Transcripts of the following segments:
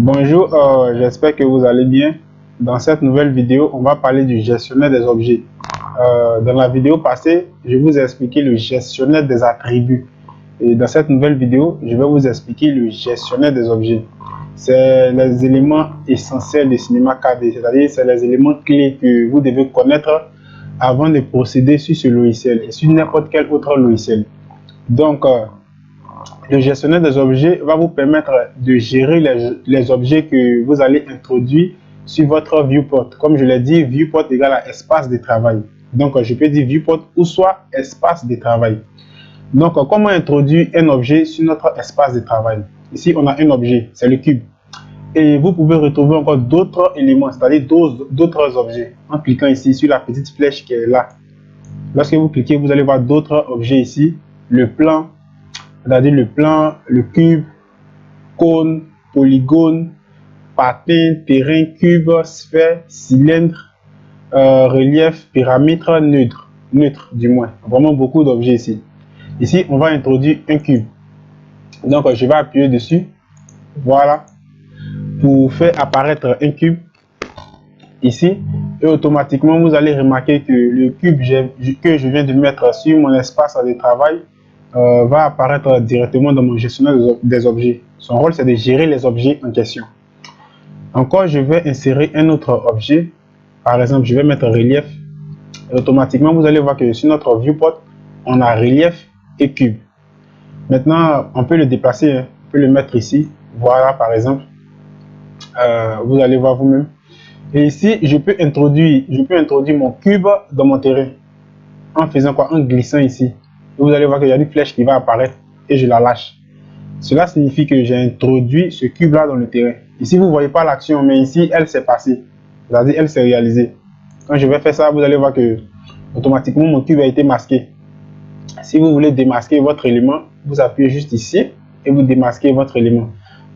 Bonjour, j'espère que vous allez bien. Dans cette nouvelle vidéo, on va parler du gestionnaire des objets. Dans la vidéo passée, je vous ai expliqué le gestionnaire des attributs. Et dans cette nouvelle vidéo, je vais vous expliquer le gestionnaire des objets. C'est les éléments essentiels du cinéma 4D, c'est-à-dire c'est les éléments clés que vous devez connaître avant de procéder sur ce logiciel et sur n'importe quel autre logiciel. Donc, le gestionnaire des objets va vous permettre de gérer les objets que vous allez introduire sur votre viewport. Comme je l'ai dit, viewport égale à espace de travail. Donc, je peux dire viewport ou soit espace de travail. Donc, comment introduire un objet sur notre espace de travail? Ici, on a un objet, c'est le cube. Et vous pouvez retrouver encore d'autres éléments, c'est-à-dire d'autres objets. En cliquant ici sur la petite flèche qui est là. Lorsque vous cliquez, vous allez voir d'autres objets ici. Le plan, c'est-à-dire le plan, le cube, cône, polygone, patin, terrain, cube, sphère, cylindre, relief, pyramide, neutre du moins. Vraiment beaucoup d'objets ici. Ici, on va introduire un cube. Donc, je vais appuyer dessus. Voilà. Pour faire apparaître un cube ici. Et automatiquement, vous allez remarquer que le cube que je viens de mettre sur mon espace de travail va apparaître directement dans mon gestionnaire des objets. Son rôle, c'est de gérer les objets en question. Encore, je vais insérer un autre objet. Par exemple, je vais mettre relief. Et automatiquement, vous allez voir que sur notre viewport, on a relief et cube. Maintenant, on peut le déplacer. Hein. On peut le mettre ici. Voilà, par exemple. Vous allez voir vous-même. Et ici, je peux introduire mon cube dans mon terrain. En faisant quoi? En glissant ici. Et vous allez voir qu'il y a une flèche qui va apparaître et je la lâche. Cela signifie que j'ai introduit ce cube là dans le terrain. Ici vous ne voyez pas l'action, mais ici elle s'est passée. C'est-à-dire elle s'est réalisée. Quand je vais faire ça, vous allez voir que automatiquement mon cube a été masqué. Si vous voulez démasquer votre élément, vous appuyez juste ici et vous démasquez votre élément.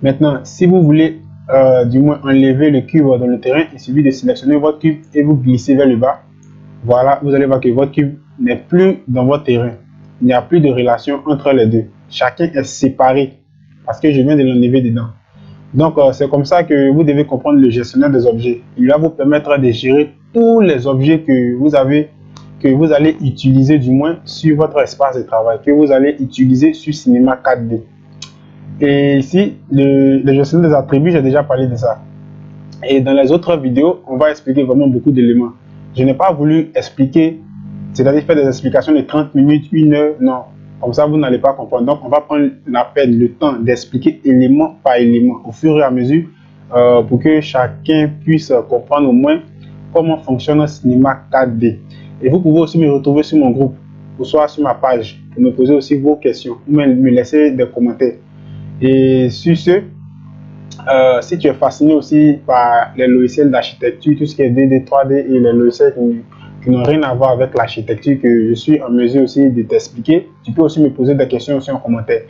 Maintenant, si vous voulez du moins enlever le cube dans le terrain, il suffit de sélectionner votre cube et vous glissez vers le bas. Voilà, vous allez voir que votre cube n'est plus dans votre terrain. Il n'y a plus de relation entre les deux. Chacun est séparé parce que je viens de l'enlever dedans. Donc, c'est comme ça que vous devez comprendre le gestionnaire des objets. Il va vous permettre de gérer tous les objets que vous allez utiliser du moins sur votre espace de travail, que vous allez utiliser sur Cinema 4D. Et ici, le gestionnaire des attributs, j'ai déjà parlé de ça. Et dans les autres vidéos, on va expliquer vraiment beaucoup d'éléments. Je n'ai pas voulu expliquer, c'est-à-dire faire des explications de 30 minutes, 1 heure, non. Comme ça, vous n'allez pas comprendre. Donc, on va prendre la peine, le temps d'expliquer élément par élément au fur et à mesure pour que chacun puisse comprendre au moins comment fonctionne un cinéma 4D. Et vous pouvez aussi me retrouver sur mon groupe, ou soit sur ma page, pour me poser aussi vos questions, ou me laisser des commentaires. Et sur ce, si tu es fasciné aussi par les logiciels d'architecture, tout ce qui est 2D, 3D et les logiciels qui n'ont rien à voir avec l'architecture que je suis en mesure aussi de t'expliquer, tu peux aussi me poser des questions aussi en commentaire.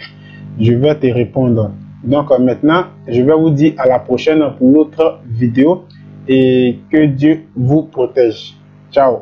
Je vais te répondre. Donc maintenant, je vais vous dire à la prochaine pour l'autre vidéo et que Dieu vous protège. Ciao.